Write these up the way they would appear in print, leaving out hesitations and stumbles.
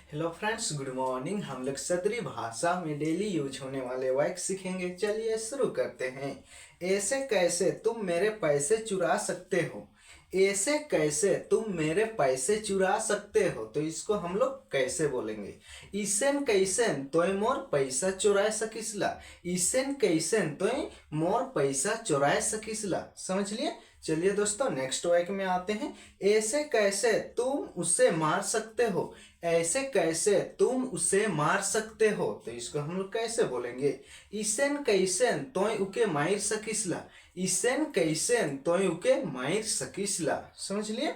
Hello friends, good morning. हम लोग सदरी भाषा में डेली यूज होने वाले वाक्य सीखेंगे। चलिए शुरू करते हैं। ऐसे कैसे तुम मेरे पैसे चुरा सकते हो। ऐसे कैसे तुम मेरे पैसे चुरा सकते हो, तो इसको हम लोग कैसे बोलेंगे। ईसेन कैसेन तोय मोर पैसा चुरा सकिसला। ईसेन कैसेन तोय मोर पैसा चुरा सकिसला। समझ लिए। चलिए दोस्तों, नेक्स्ट वाक्य में आते हैं। ऐसे कैसे तुम उसे मार सकते हो। ऐसे कैसे तुम उसे मार सकते हो, तो इसको हम लोग कैसे बोलेंगे। ईसेन कैसेन तोय उके मार सकिसला। ईसेन कैसेन तोय उके मार सकिसला। समझ लिए।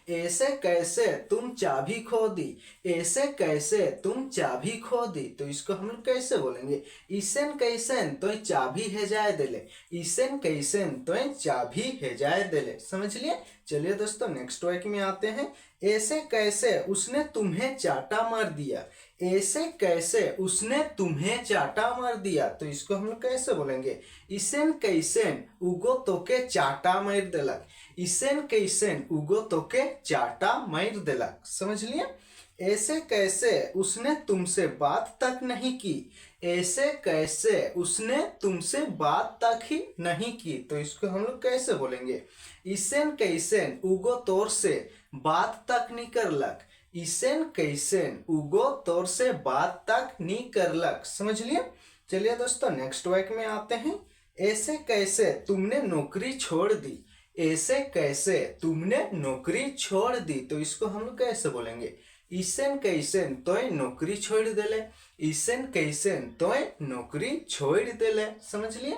ऐसे कैसे तुम चाबी खो दी। ऐसे कैसे तुम चाबी खो दी, तो इसको हम लोग कैसे बोलेंगे। ईसेन कैसेन तोय चाबी हेजाय देले। ईसेन कैसेन तोय चाबी हेजाय देले। समझ लिए। चलिए दोस्तों, नेक्स्ट वाक्य में आते हैं। ऐसे कैसे उसने तुम्हें चाटा मार दिया। ऐसे कैसे उसने तुम्हें चाटा मार दिया, तो इसको हम लोग कैसे बोलेंगे। ईसेन कैसेन उगो तोके चाटा मार देलक। ईसेन कैसेन उगो तोके चाटा मार देलक। समझ लिए। ऐसे कैसे उसने तुमसे बात तक नहीं की। ऐसे कैसे उसने तुमसे बात तक ही नहीं की, तो इसको हम लोग कैसे बोलेंगे। ईसेन कैसेन उगो तोर से बात तक नहीं करलक। ईसेन कैसेन उगो तोर से बात तक नहीं करलक। समझ लिए। चलिए दोस्तों, नेक्स्ट वाक्य में आते हैं। ऐसे कैसे तुमने नौकरी छोड़ दी। ऐसे कैसे तुमने नौकरी छोड़ दी, तो इसको हम लोग कैसे बोलेंगे। ईसेन कैसेन तोय नौकरी छोड़ देले। ईसेन कैसेन तोय नौकरी छोड़ देले। समझ लिए।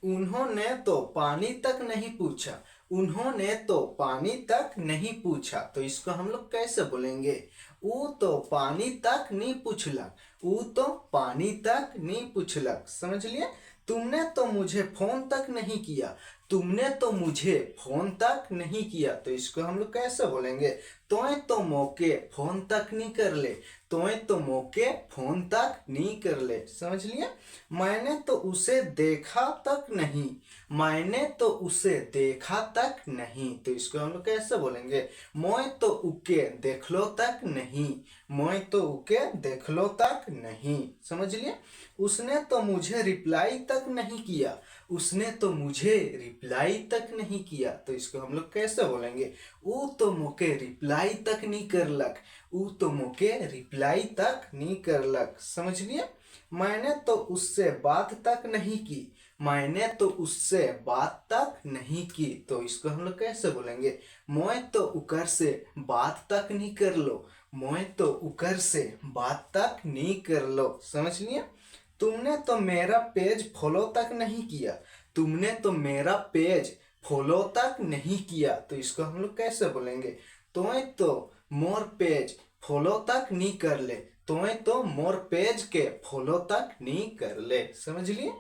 उन्होंने तो पानी तक नहीं पूछा। उन्होंने तो पानी तक नहीं पूछा, तो इसको हम लोग कैसे बोलेंगे। ऊ तो पानी तक नहीं पूछलक। ऊ तो पानी तक नहीं पूछलक। समझ लिए। तुमने तो मुझे फोन तक नहीं किया। तुमने तो मुझे फोन तक नहीं किया, तो इसको हम लोग कैसे बोलेंगे। तोय तो मौके फोन तक नहीं कर ले। तोय तो मौके फोन तक नहीं कर ले। समझ लिए। मैंने तो उसे देखा तक नहीं। मैंने तो उसे देखा तक नहीं, तो इसको हम लोग कैसे बोलेंगे। मोय तो उके देखलो तक नहीं। मोय तो उके देखलो तक नहीं। समझ लिए। उसने तो मुझे रिप्लाई तक नहीं किया। उसने तो मुझे रिप्लाई तक नहीं किया, तो इसको हम लोग कैसे बोलेंगे। ऊ तो मोके रिप्लाई तक नहीं करलक। ऊ तो मोके रिप्लाई तक नहीं करलक। समझ लिए। मैंने तो उससे बात तक नहीं की। मैंने तो उससे बात तक नहीं की, तो इसको हम लोग कैसे बोलेंगे। मोय तो उकर से बात तक नहीं कर लो। मोय तो उकर से बात तक नहीं कर लो। समझ लिए। तुमने तो मेरा पेज फॉलो तक नहीं किया। तुमने तो मेरा पेज फॉलो तक नहीं किया, तो इसको हम लोग कैसे बोलेंगे। तोय तो मोर पेज फॉलो तक नहीं कर ले। तोय तो मोर पेज के फॉलो तक नहीं कर ले। समझ लिए।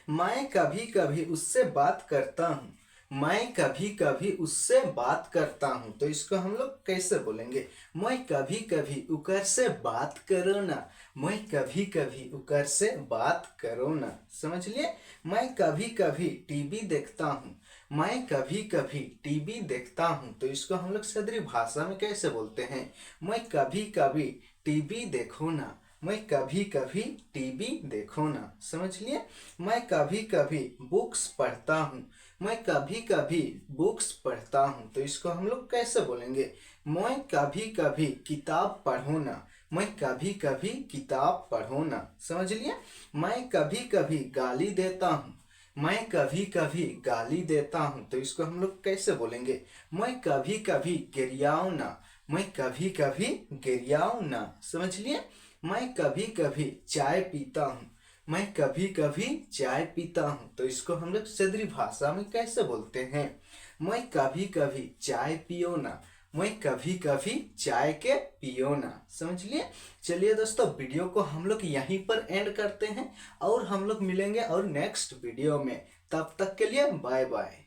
मैं कभी कभी उससे बात करता हूँ। मैं कभी कभी उससे बात करता हूँ, तो इसको हम लोग कैसे बोलेंगे। मैं कभी कभी उकर से बात करो ना। मैं कभी कभी उकर से बात करो ना। समझ लिए। मैं कभी कभी टीवी देखता हूँ। मैं कभी कभी टीवी देखता हूँ, तो इसको हम लोग सदरी भाषा में कैसे बोलते हैं। मैं कभी कभी टीवी देखो ना। मैं कभी कभी टीवी देखो ना। समझ लिए। मैं कभी कभी बुक्स पढ़ता हूँ। मैं कभी कभी बुक्स पढ़ता हूँ, तो इसको हम लोग कैसे बोलेंगे। मैं कभी कभी किताब पढ़ो ना। मैं कभी कभी किताब पढ़ो ना। समझ लिए। मैं कभी कभी गाली देता हूँ। मैं कभी कभी गाली देता हूँ, तो इसको हम लोग कैसे बोलेंगे। मैं कभी कभी गिरियाऊँ ना। मैं कभी कभी गिरियाऊँ ना। समझ लिए। मैं कभी कभी चाय पीता हूँ। मैं कभी कभी चाय पीता हूँ, तो इसको हम लोग सदरी भाषा में कैसे बोलते हैं। मैं कभी कभी चाय पियो ना। मैं कभी कभी चाय के पियो ना। समझ लिए। चलिए दोस्तों, वीडियो को हम लोग यहीं पर एंड करते हैं और हम लोग मिलेंगे और नेक्स्ट वीडियो में। तब तक के लिए बाय बाय।